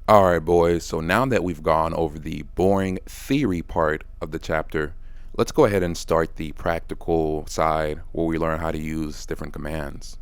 All right, boys. So now that we've gone over the boring theory part of the chapter, let's go ahead and start the practical side where we learn how to use different commands.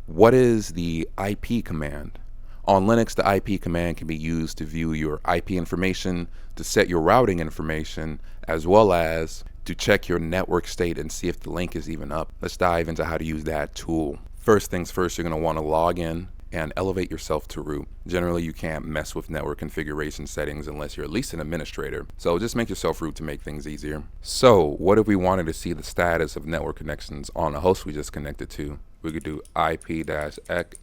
What is the IP command? On Linux, the IP command can be used to view your IP information, to set your routing information, as well as to check your network state and see if the link is even up. Let's dive into how to use that tool. First things first, you're going to want to log in and elevate yourself to root. Generally, you can't mess with network configuration settings unless you're at least an administrator. So just make yourself root to make things easier. So what if we wanted to see the status of network connections on a host we just connected to? We could do IP-ec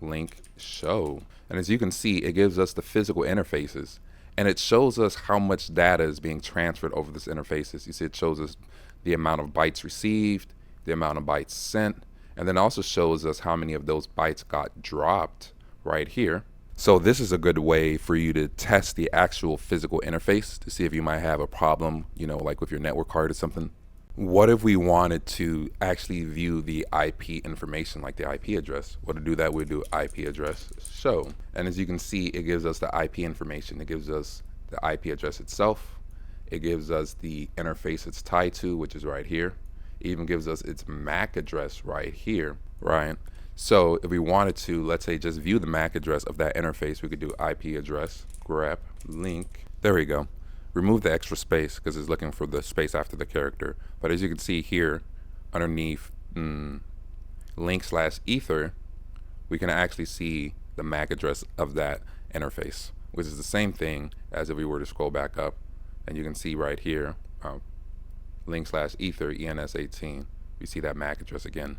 link show. And as you can see, it gives us the physical interfaces. And it shows us how much data is being transferred over this interfaces. You see, it shows us the amount of bytes received, the amount of bytes sent, and then also shows us how many of those bytes got dropped right here. So this is a good way for you to test the actual physical interface to see if you might have a problem, like with your network card or something. What if we wanted to actually view the IP information, like the IP address? Well, to do that, we do IP address show. And as you can see, it gives us the IP information. It gives us the IP address itself. It gives us the interface it's tied to, which is right here. It even gives us its MAC address right here, right? So if we wanted to, let's say, just view the MAC address of that interface, we could do IP address grep link. There we go. Remove the extra space because it's looking for the space after the character. But as you can see here, underneath link/ether, we can actually see the MAC address of that interface, which is the same thing as if we were to scroll back up, and you can see right here, link/ether ENS18. You see that MAC address again.